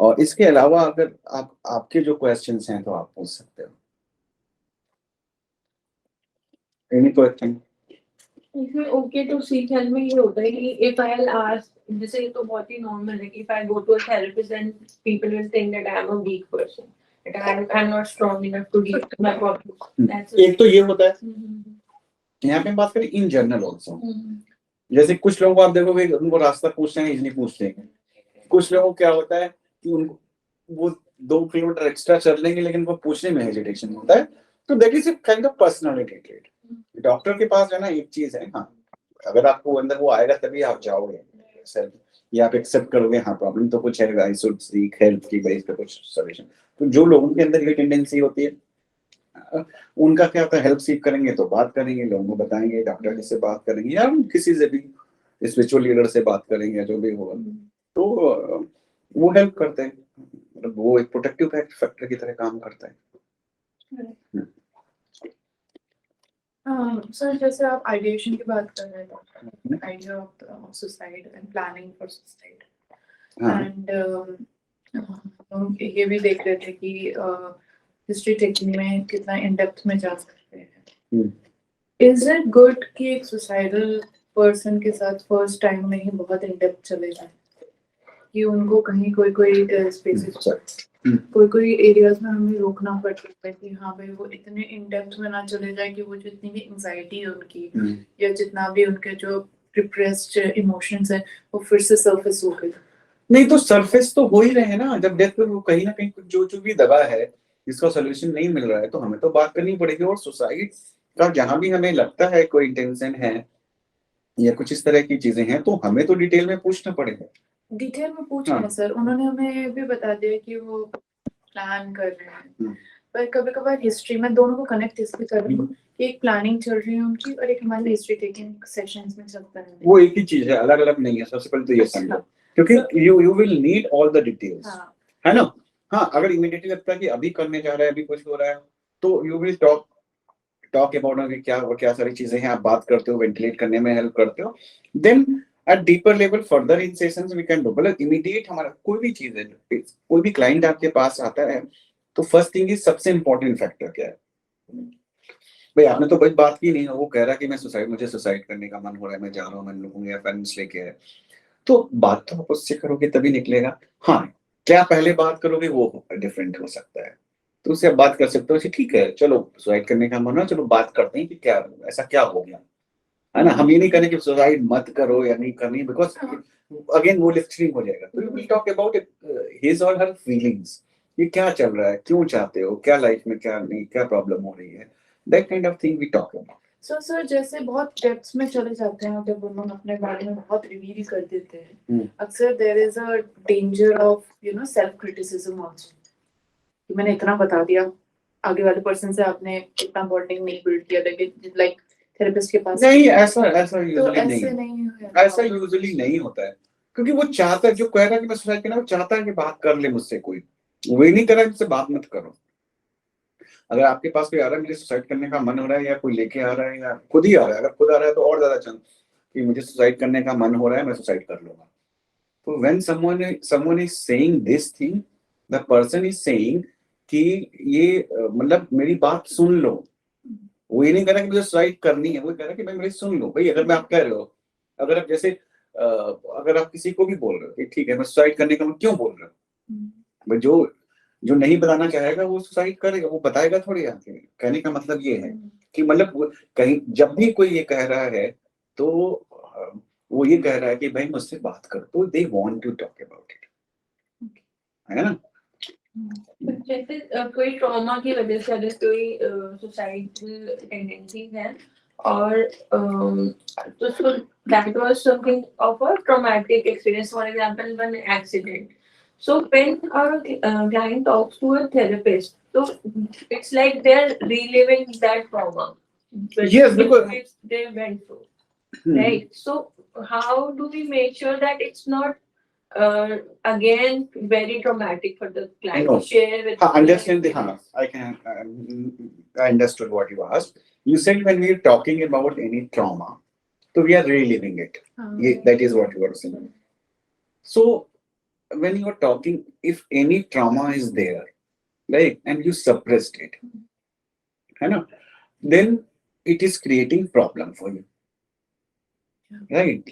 और इसके अलावा अगर आपके जो क्वेश्चंस हैं तो आप पूछ सकते हो। Any question? इसमें ओके टू सीक हेल्प में ये होता है कि इफ आई विल आस्क, जैसे ये तो बहुत ही नॉर्मल है कि if I go to a therapist and people will think that I am a weak person, that I am not strong enough to deal with my problem. एक तो ये होता है। यहाँ पे हम बात करें इन जनरल ऑल्सो। जैसे कुछ लोगों को आप देखोगे उनको रास्ता पूछते हैं, इजली पूछ लेंगे। कुछ लोगों को क्या होता है कि उनको वो 2 किलोमीटर एक्स्ट्रा चल लेंगे लेकिन उनको पूछने में हेजिटेशन होता है। तो that is a kind of personality trait. Doctor के पास जाना एक चीज है, हाँ, अगर आपको अंदर वो आएगा तभी आप जाओगे सेल्फ, या आप एक्सेप्ट करोगे हाँ प्रॉब्लम तो कुछ है, आई शुड सीक हेल्प की बेस पे कुछ सॉल्यूशन। तो जो लोगों के अंदर ये टेंडेंसी होती है उनका क्या होता है, हेल्प सीख करेंगे तो बात करेंगे, लोगों को बताएंगे, डॉक्टर से बात करेंगे या किसी से भी स्पिरिचुअल लीडर से बात करेंगे, जो भी होगा तो वो हेल्प करते हैं। मतलब वो एक प्रोटेक्टिव फैक्टर की तरह काम करता है। सर जैसे आप आइडिएशन की बात कर रहे थे, idea of suicide and planning for suicide, and ये भी देख रहे थे कि हिस्ट्री टेकिंग में कितना इन डेप्थ में जा सकते हैं। इज इट गुड कि एक सुसाइडल पर्सन के साथ फर्स्ट टाइम में ही बहुत इन डेप्थ चले जाए, कि उनको कहीं कोई स्पेसिस कोई एरियाज में हमें रोकना पड़ सकता है कि हाँ भाई वो इतने इन डेप्थ में ना चले जाए कि वो जितनी भी एंजाइटी है उनकी या जितना भी उनके जो रिप्रेस्ड इमोशंस है वो फिर से सरफेस हो गए। नहीं तो सरफेस तो हो ही रहे हैं ना, जब डेथ पे वो कहीं ना कहीं जो भी दबा है जिसका सोल्यूशन नहीं मिल रहा है तो हमें तो बात करनी पड़ेगी। और सुसाइड का जहां भी हमें लगता है कोई इंटेंशन है या कुछ इस तरह की चीजें हैं तो हमें तो डिटेल में पूछना पड़ेगा। डिटेल में पूछ रहे हैं सर, उन्होंने हमें भी बता दिया कि वो प्लान कर रहे हैं, पर कभी कभार हिस्ट्री में दोनों को कनेक्ट इसलिए कर रही हूँ कि एक प्लानिंग चल रही है उनकी और एक हमारी हिस्ट्री टेकिंग सेशंस में चलता है। वो एक ही चीज है, अलग अलग नहीं है। सबसे पहले तो ये समझो क्योंकि you will need all the details, है ना। हाँ, अगर इमीडिएटली लगता है कि अभी करने जा रहा है, अभी कुछ हो रहा है तो यू विल टॉक अबाउट क्या सारी चीजें हैं, आप बात करते हो, वेंटिलेट करने में हेल्प करते हो। Then at deeper level further in sessions we can do. मतलब इमीडिएट हमारा कोई भी चीज है, कोई भी क्लाइंट आपके पास आता है तो फर्स्ट थिंग इज सबसे इंपॉर्टेंट फैक्टर क्या है। भाई आपने तो कोई बात की नहीं है, वो कह रहा है कि मुझे सुसाइड करने का मन हो रहा है, मैं जा रहा हूँ, मैं लोगों या पेरेंट्स लेके है, तो बात तो आप उससे करोगे तभी निकलेगा। हाँ, क्या पहले बात करोगे वो डिफरेंट हो सकता है, तो उससे आप बात कर सकते हो कि ठीक है चलो सुसाइड करने का मन है, चलो बात करते हैं कि क्या ऐसा क्या हो गया, है ना। हम ये नहीं करें कि सुसाइड मत करो या नहीं करनी, बिकॉज अगेन वो लिस्टरिंग हो जाएगा। तो you will talk about his और हर फीलिंग्स, ये क्या चल रहा है, क्यों चाहते हो, क्या लाइफ में क्या नहीं, क्या प्रॉब्लम हो रही है, that kind of thing we talk about. Sir जैसे बहुत डेप्थ्स में चले जाते हैं जब उन्होंने अपने बारे में बहुत रिवील कर देते हैं, अक्सर there is a danger of self criticism also, कि मैंने इतना बता दिया, आगे वाले पर्सन से आपने इतना बॉन्डिंग नहीं बिल्ड किया, लेकिन लाइक थेरेपिस्ट के पास नहीं, ऐसा यूजुअली नहीं होता है, क्योंकि वो चाहता है, जो कह रहा है कि मैं सुसाइड करना, वो चाहता है कि बात कर ले मुझसे कोई, वो ही नहीं कर रहा है मुझसे बात मत करो। अगर आपके पास कोई आ रहा है मुझे सुसाइड करने का मन हो रहा है, या कोई लेके आ रहा है या खुद ही आ रहा है, अगर खुद आ रहा है तो और ज्यादा चांस कि मुझे सुसाइड करने का मन हो रहा है, मैं सुसाइड कर लूंगा। तो when someone is saying this thing, the person is saying कि ये मतलब मेरी बात सुन लो, वो ये नहीं कह रहा कि मुझे सुसाइड करनी है, वो कह रहा है कि भाई मेरी सुन लो। भाई अगर मैं आप कह रहे हो, अगर आप जैसे अगर आप किसी को भी बोल रहे हो कि ठीक है मैं सुसाइड करने का मैं क्यों बोल रहा हूँ, भाई जो नहीं बताना चाहेगा वो सुसाइड करेगा, वो बताएगा थोड़ी आके। कहने का मतलब ये है कि मतलब कहीं जब भी कोई ये कह रहा है तो वो ये कह रहा है कि भाई मुझसे बात कर, तो they want to talk about it, है ना। जैसे कोई ट्रॉमा की वजह से अगर कोई सुसाइडल टेंडेंसी है और तो that was something of a traumatic experience, for example one accident. So when our client talks to a therapist, so it's like they're reliving that trauma. Yes, because they went through, right? So how do we make sure that it's not again very traumatic for the client to share with I understood what you asked. You said when we are talking about any trauma, so we are reliving it. That is what you are saying. So when you are talking, if any trauma is there, right, and you suppressed it, है ना, then it is creating problem for you, right?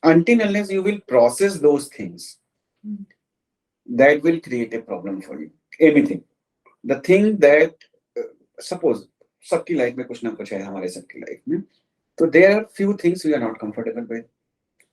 Until unless you will process those things, that will create a problem for you. Anything, the thing that suppose सबकी life में कुछ ना कुछ है, हमारे सबकी लाइफ में, तो there are few things we are not comfortable with,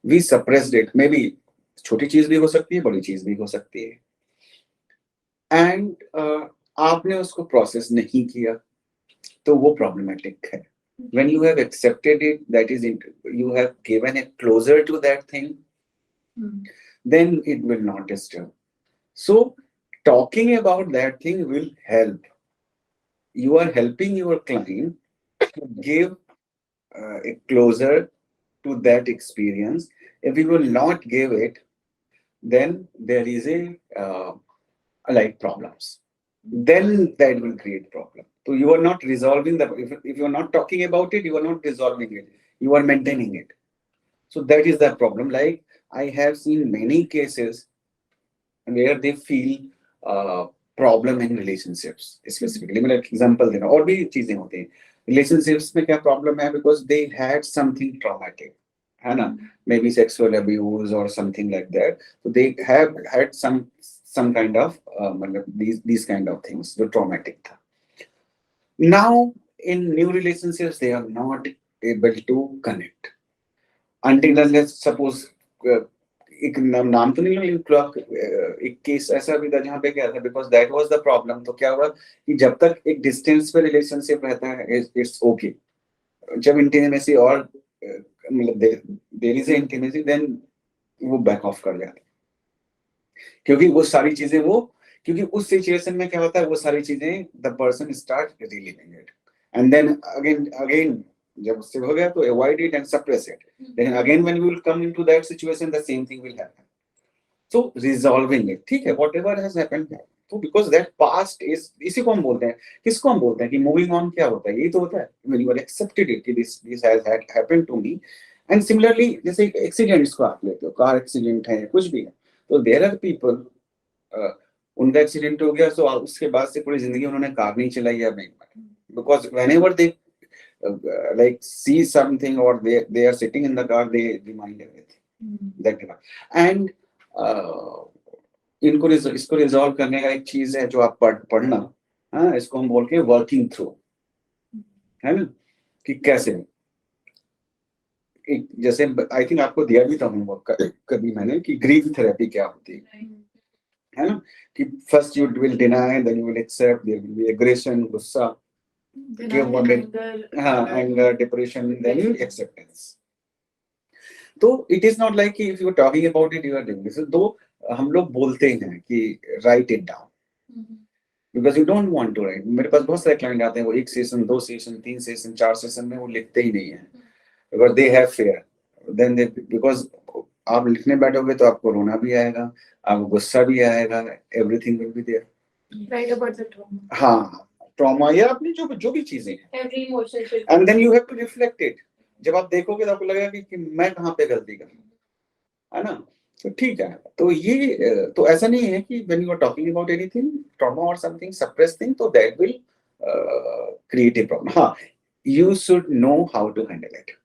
we suppressed it, maybe छोटी चीज भी हो सकती है, बड़ी चीज भी हो सकती है, and आपने उसको प्रोसेस नहीं किया, तो वो प्रॉब्लमेटिक है. When you have accepted it, that is, you have given a closure to that thing, then it will not disturb. So talking about that thing will help. You are helping your client to give a closure to that experience. If you will not give it, then there is a like problems. Then that will create problem. So you are not resolving the, if you are not talking about it, you are not resolving it, you are maintaining it. So that is the problem. Like I have seen many cases where they feel problem in relationships specifically. मतलब example देना, और भी चीजें होती हैं. Relationships में क्या problem है? Because they had something traumatic, है ना? Maybe sexual abuse or something like that. So they have had some kind of these kind of things, the traumatic था. Now in new relationships they are not able to connect until unless suppose एक नाम तो नहीं लूंगा, एक case ऐसा भी था जहाँ पे क्या था, because that was the problem. तो क्या हुआ कि जब तक एक डिस्टेंस पे रिलेशनशिप रहता है इट्स ओके, जब इंटीमेसी और मतलब देयर इज इंटीमेसी, देन वो बैक ऑफ कर जाता है, क्योंकि वो सारी चीजें क्योंकि उस सिचुएशन में क्या होता है, वो सारी चीजें the person start reliving it, and then again जब उससे हो गया तो avoid it and suppress it. Then again when you will come into that situation, the same thing will happen. So resolving it, ठीक है, whatever has happened, तो because that past is, इसी को हम बोलते हैं, किसको हम बोलते हैं कि moving on क्या होता है, यही तो होता है when you are accepted it कि this has happened to me. And similarly जैसे एक्सीडेंट्स को आप लेते हो, कार एक्सीडेंट है, कुछ भी है, तो there are people उनका एक्सीडेंट हो गया, तो उसके बाद से पूरी जिंदगी उन्होंने कार नहीं चलाई या नहीं, because whenever they like see something or they are sitting in the car, they remind everything that, and इसको रिजॉल्व करने का एक चीज है जो आप पढ़ना, हाँ, इसको हम बोल के वर्किंग थ्रू, है ना, कि कैसे एक जैसे आई थिंक आपको दिया भी था होमवर्क कभी मैंने, कि ग्रीफ थेरेपी क्या होती है ना, कि first you will deny, then you will accept, there will be aggression, गुस्सा, anger, depression, then acceptance. तो it is not like if you are talking about it, you are doing this. तो हम लोग बोलते हैं कि write it down, because you don't want to write. मेरे पास बहुत सारे क्लाइंट आते हैं, वो 1 सेशन 2 सेशन 3 सेशन 4 सेशन में वो लिखते ही नहीं है, because they have fear. Then they, because आप लिखने बैठोगे तो आपको रोना भी आएगा, आपको गुस्सा भी आएगा, everything will be there. Write about the trauma. हाँ, ट्रॉमा या अपनी जो भी चीजें हैं, every emotion should, and then you have to reflect it. जब आप देखोगे तो आपको लगेगा कि मैं कहाँ पे गलती कर रहा हूँ, है ना, तो ठीक है. तो ये तो ऐसा नहीं है कि when you are talking about anything trauma or something suppressed thing, तो that will create a problem. हाँ, you should know how to handle it.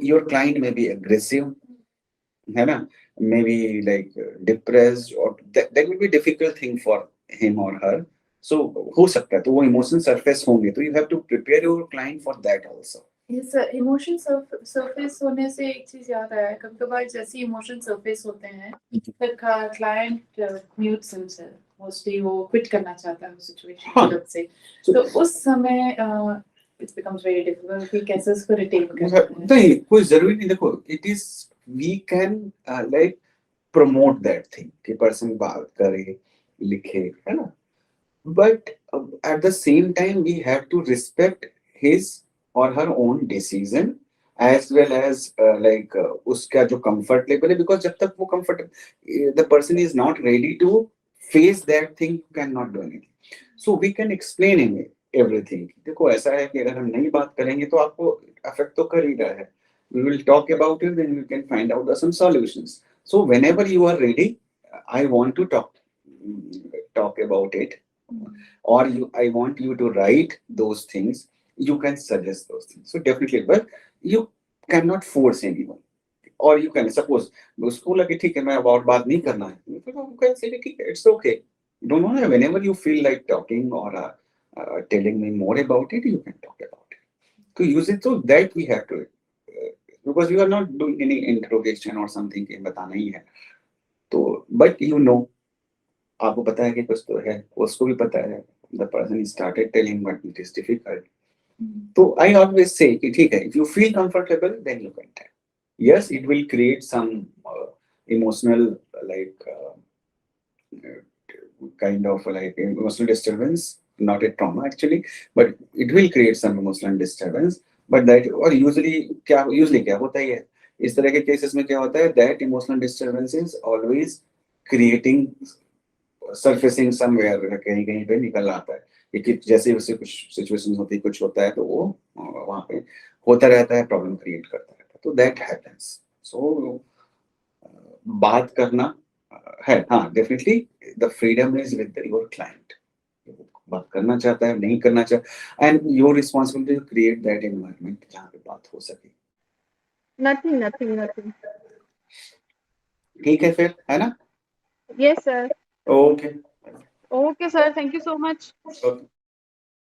Your client may be aggressive, है ना, maybe like depressed, or that will be difficult thing for him or her. So हो सकता है, तो वो emotion surface होंगे, तो you have to prepare your client for that also. Yes, emotion surface होने से एक चीज याद आया, कभी कभार जैसे इमोशन सरफेस होते हैं, फिर क्लाइंट म्यूट्स हिमसेल्फ, मोस्टली वो क्विट करना चाहता है सिचुएशन से, तो उस समय it becomes very difficult कि कैसे उसको रिटेन करना. नहीं, कोई जरूरी नहीं. देखो, it is, we can like promote that thing कि पर्सन बात करे, लिखे, है ना, but at the same time we have to respect his or her own decision as well as like उसका जो comfort level है, because जब तक वो comfort, the person is not ready to face that thing, you cannot do anything. So we can explain him everything. देखो ऐसा है कि अगर हम नहीं बात करेंगे तो आपको affect तो कर ही रहा है. We will talk about it, then we can find out some solutions. So whenever you are ready, I want to talk about it, or I want you to write those things. You can suggest those things. So definitely, but you cannot force anyone. Or you can suppose उसको लगे ठीक है मैं और बात नहीं करना है, you can say ठीक है, it's okay. Don't know, whenever you feel like talking or telling me more about it, you can talk about it. To use it, so that we have to, because you are not doing any interrogation or something कि बताना ही है. तो but you know, आपको पता है कि कुछ तो है, उसको भी पता है. The person started telling but it is difficult. So I always say कि ठीक है, if you feel comfortable, then you can tell. Yes, it will create some emotional kind of like emotional disturbance, not a trauma actually, but it will create some emotional disturbance. But that, or usually क्या होता ही है इस तरह के cases में, क्या होता है, that emotional disturbance is always creating surfacing somewhere, कहीं कहीं पे निकल आता है कि जैसे उससे कुछ सिचुएशन होती है, कुछ होता है, तो वो वहाँ पे होता रहता है, प्रॉब्लम क्रिएट करता रहता है. तो दैट हैपेंस. सो बात करना है, हाँ definitely the freedom is with your client. बात करना चाहता है, नहीं करना चाहता, and your responsibility to create that environment जहाँ पे बात हो सके. Nothing. ठीक है फिर, है ना? Yes, sir. Okay. Okay, sir. Thank you so much. Okay.